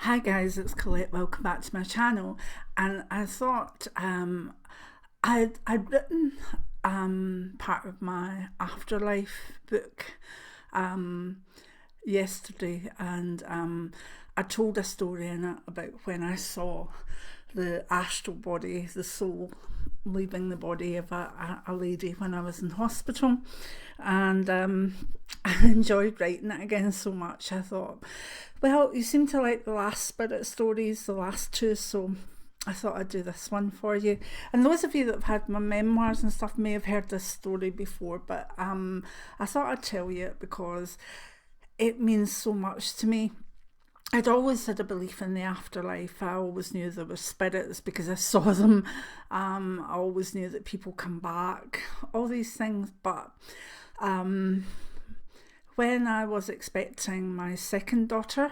Hi guys, it's Colette. Welcome back to my channel. And I thought I'd written part of my afterlife book yesterday, and I told a story in it about when I saw the astral body, the soul leaving the body of a lady when I was in hospital, and I enjoyed writing it again so much. I thought, well, you seem to like the last spirit stories, the last two, so I thought I'd do this one for you. And those of you that have had my memoirs and stuff may have heard this story before, but I thought I'd tell you it because it means so much to me. I'd always had a belief in the afterlife. I always knew there were spirits because I saw them. I always knew that people come back, all these things. But when I was expecting my second daughter,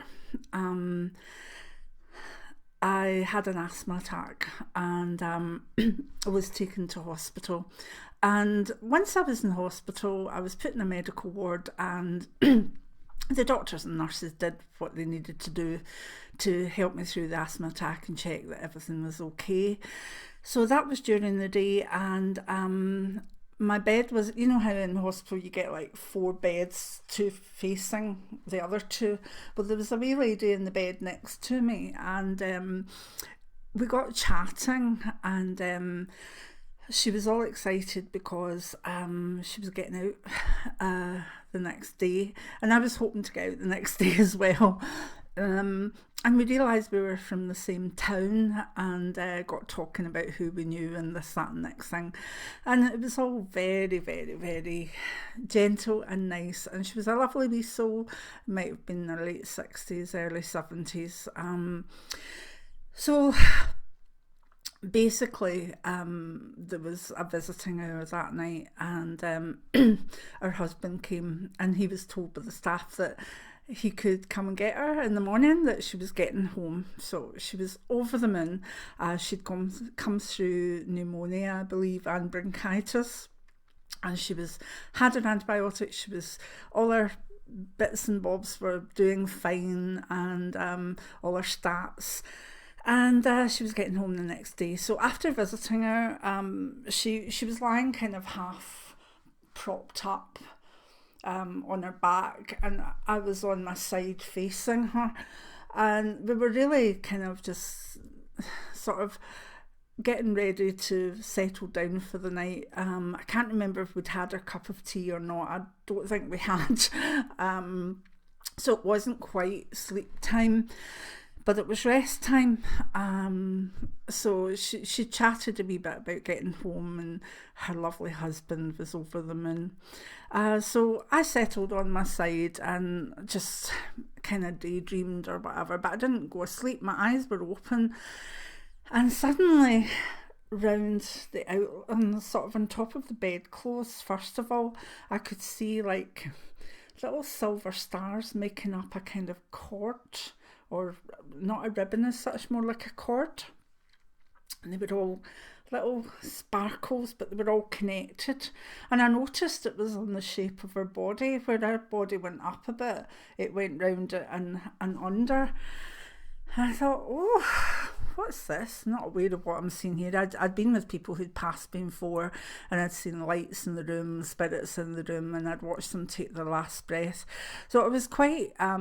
I had an asthma attack, and I was taken to hospital. And once I was in hospital, I was put in a medical ward, and the doctors and nurses did what they needed to do to help me through the asthma attack and check that everything was okay. So that was during the day, and my bed was, you know how in hospital you get like 4 beds, 2 facing the other 2. Well, there was a wee lady in the bed next to me, and we got chatting, and she was all excited because she was getting out the next day, and I was hoping to get out the next day as well. And we realised we were from the same town, and got talking about who we knew and this, that and next thing. And it was all very, very, very gentle and nice. And she was a lovely wee soul, might have been in her late 60s, early 70s. So basically, there was a visiting hour that night, and her husband came, and he was told by the staff that he could come and get her in the morning, that she was getting home. So she was over the moon. She'd come through pneumonia, I believe, and bronchitis, and she had her antibiotics. She was, all her bits and bobs were doing fine, and all her stats. And she was getting home the next day. So after visiting her, she was lying kind of half propped up on her back, and I was on my side facing her. And we were really kind of just sort of getting ready to settle down for the night. I can't remember if we'd had our cup of tea or not. I don't think we had. So it wasn't quite sleep time, but it was rest time. So she chatted a wee bit about getting home, and her lovely husband was over the moon. So I settled on my side and just kind of daydreamed or whatever, but I didn't go asleep. My eyes were open, and suddenly round the out, sort of on top of the bedclothes, first of all, I could see like little silver stars making up a kind of cord, or not a ribbon as such, more like a cord. And they were all little sparkles, but they were all connected. And I noticed it was on the shape of her body. Where her body went up a bit, it went round it and under. And I thought, oh, what's this? Not aware of what I'm seeing here. I'd been with people who'd passed before, and I'd seen lights in the room, spirits in the room, and I'd watched them take their last breath. So it was quite, I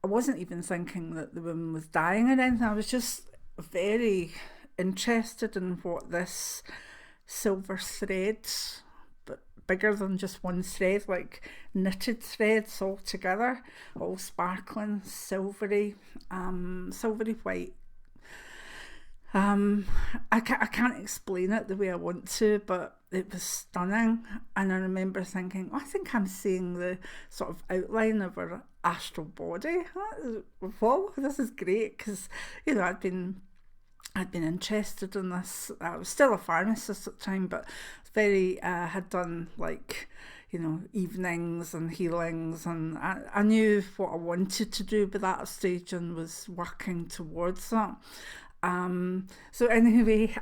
wasn't even thinking that the woman was dying or anything. I was just very interested in what this silver thread, but bigger than just one thread, like knitted threads all together, all sparkling, silvery white. I can't explain it the way I want to, but it was stunning. And I remember thinking, I think I'm seeing the sort of outline of her astral body. Whoa, this is great, because I'd been interested in this. I was still a pharmacist at the time, but had done like evenings and healings, and I knew what I wanted to do by that stage and was working towards that. So anyway,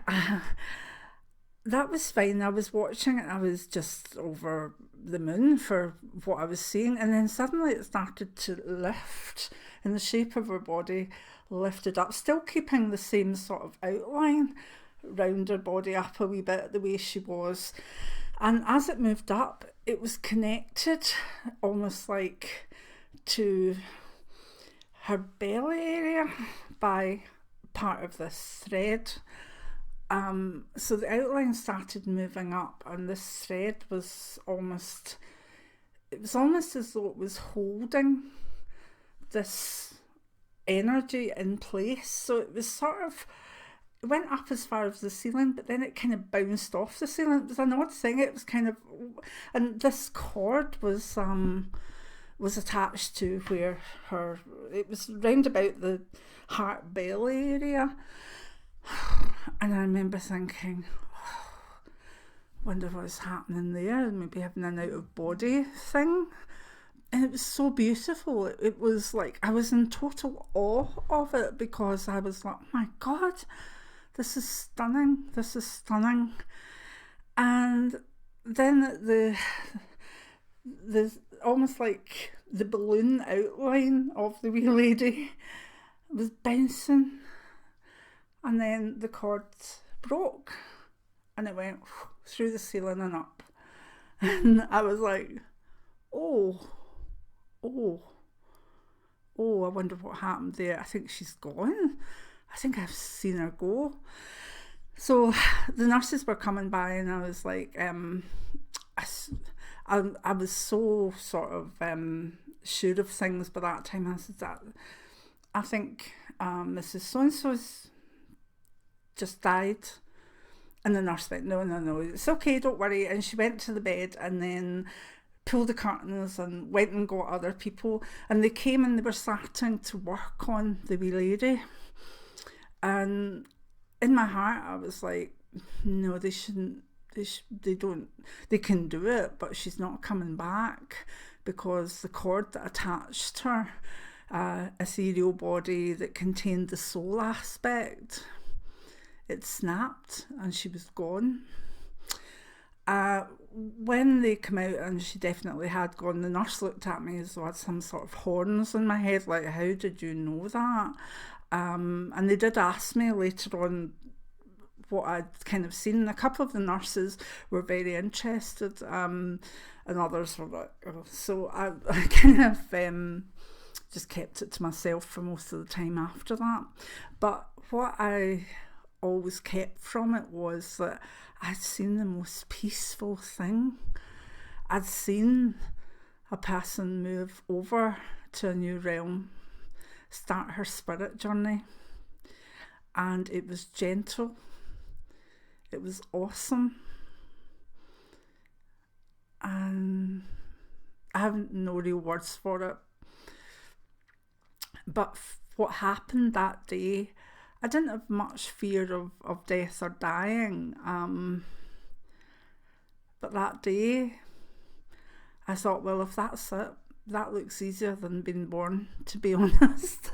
that was fine. I was watching it. I was just over the moon for what I was seeing, and then suddenly it started to lift in the shape of her body lifted up, still keeping the same sort of outline round her body up a wee bit the way she was. And as it moved up, it was connected almost like to her belly area by part of this thread. So the outline started moving up, and this thread was almost as though it was holding this energy in place. So it was it went up as far as the ceiling, but then it kind of bounced off the ceiling. It was an odd thing. It was kind of, and this cord was attached to where it was round about the heart belly area. And I remember thinking, wonder what's happening there, maybe having an out of body thing. And it was so beautiful. It was like I was in total awe of it, because I was like, oh my God, this is stunning. And then the almost like the balloon outline of the wee lady was bouncing, and then the cord broke and it went through the ceiling and up. And I was like, oh, I wonder what happened there. I think she's gone. I think I've seen her go. So the nurses were coming by, and I was like, I was so sort of sure of things by that time. I said that I think Mrs. So-and-so's just died. And the nurse went, no, it's okay, don't worry. And she went to the bed and then pulled the curtains and went and got other people. And they came and they were starting to work on the wee lady. And in my heart, I was like, no, they shouldn't. They can do it, but she's not coming back, because the cord that attached her ethereal body that contained the soul aspect, it snapped and she was gone. When they came out and she definitely had gone, the nurse looked at me as though I had some sort of horns in my head, like, how did you know that? And they did ask me later on what I'd kind of seen. A couple of the nurses were very interested, and others were like, oh. So I kind of just kept it to myself for most of the time after that. But what I always kept from it was that I'd seen the most peaceful thing. I'd seen a person move over to a new realm, start her spirit journey, and it was gentle. It was awesome. And I have no real words for it. But what happened that day, I didn't have much fear of death or dying. But that day, I thought, well, if that's it, that looks easier than being born, to be honest.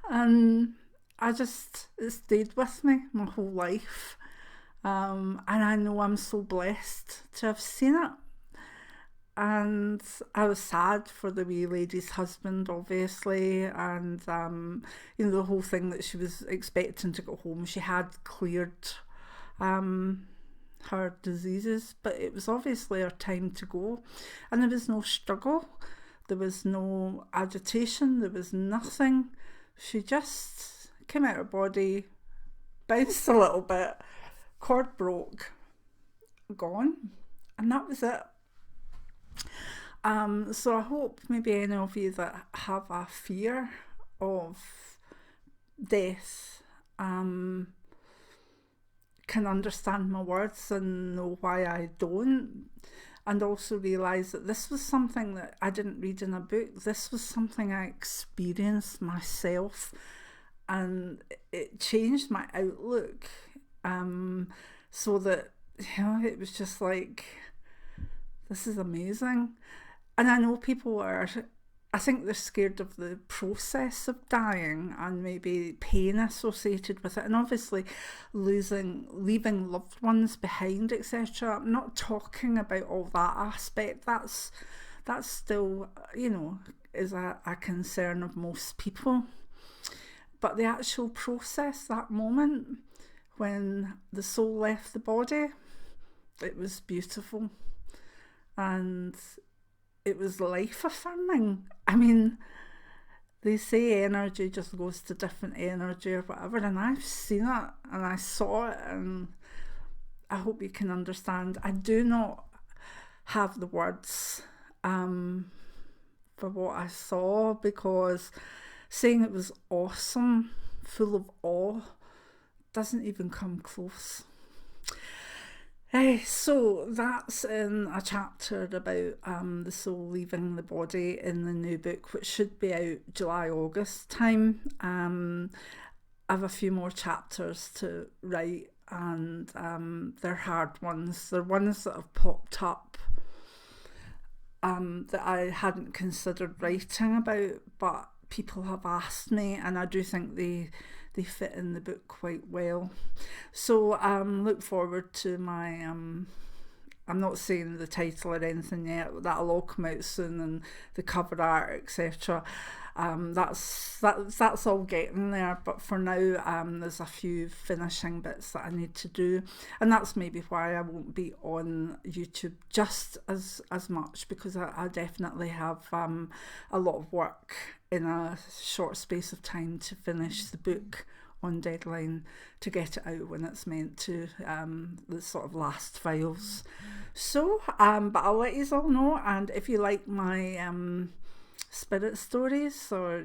And it stayed with me my whole life. And I know I'm so blessed to have seen it. And I was sad for the wee lady's husband, obviously, and the whole thing that she was expecting to go home. She had cleared her diseases, but it was obviously her time to go. And there was no struggle, there was no agitation, there was nothing. She just came out of her body, bounced a little bit, cord broke, gone, and that was it. So I hope maybe any of you that have a fear of death can understand my words and know why I don't, and also realise that this was something that I didn't read in a book. This was something I experienced myself, and it changed my outlook, so that, it was just like, this is amazing. And I know people I think they're scared of the process of dying and maybe pain associated with it, and obviously leaving loved ones behind, etc. I'm not talking about all that aspect. That's That's still, is a concern of most people. But the actual process, that moment when the soul left the body, it was beautiful. And it was life affirming. I mean, they say energy just goes to different energy or whatever, and I've seen it and I saw it, and I hope you can understand. I do not have the words for what I saw, because saying it was awesome, full of awe, doesn't even come close. So that's in a chapter about the soul leaving the body in the new book, which should be out July, August time. I have a few more chapters to write, and they're hard ones. They're ones that have popped up that I hadn't considered writing about, but people have asked me, and I do think they fit in the book quite well. So look forward to my I'm not saying the title or anything yet, that'll all come out soon, and the cover art, etc. That's all getting there, but for now there's a few finishing bits that I need to do, and that's maybe why I won't be on YouTube just as much, because I definitely have a lot of work in a short space of time to finish the book on deadline, to get it out when it's meant to, the sort of last files. So but I'll let you all know, and if you like my spirit stories or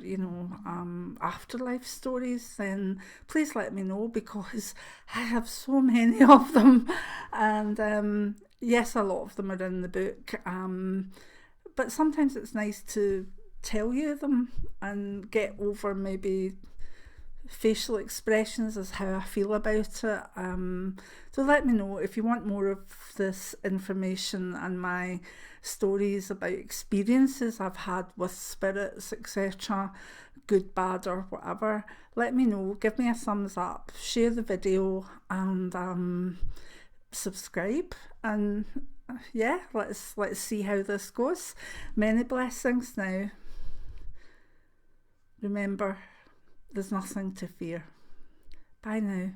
afterlife stories, then please let me know, because I have so many of them, and yes, a lot of them are in the book, but sometimes it's nice to tell you them and get over maybe facial expressions as how I feel about it. So let me know if you want more of this information and my stories about experiences I've had with spirits, etc., good, bad or whatever. Let me know, give me a thumbs up, share the video, and subscribe, and yeah, let's see how this goes. Many blessings now. Remember, there's nothing to fear. Bye now.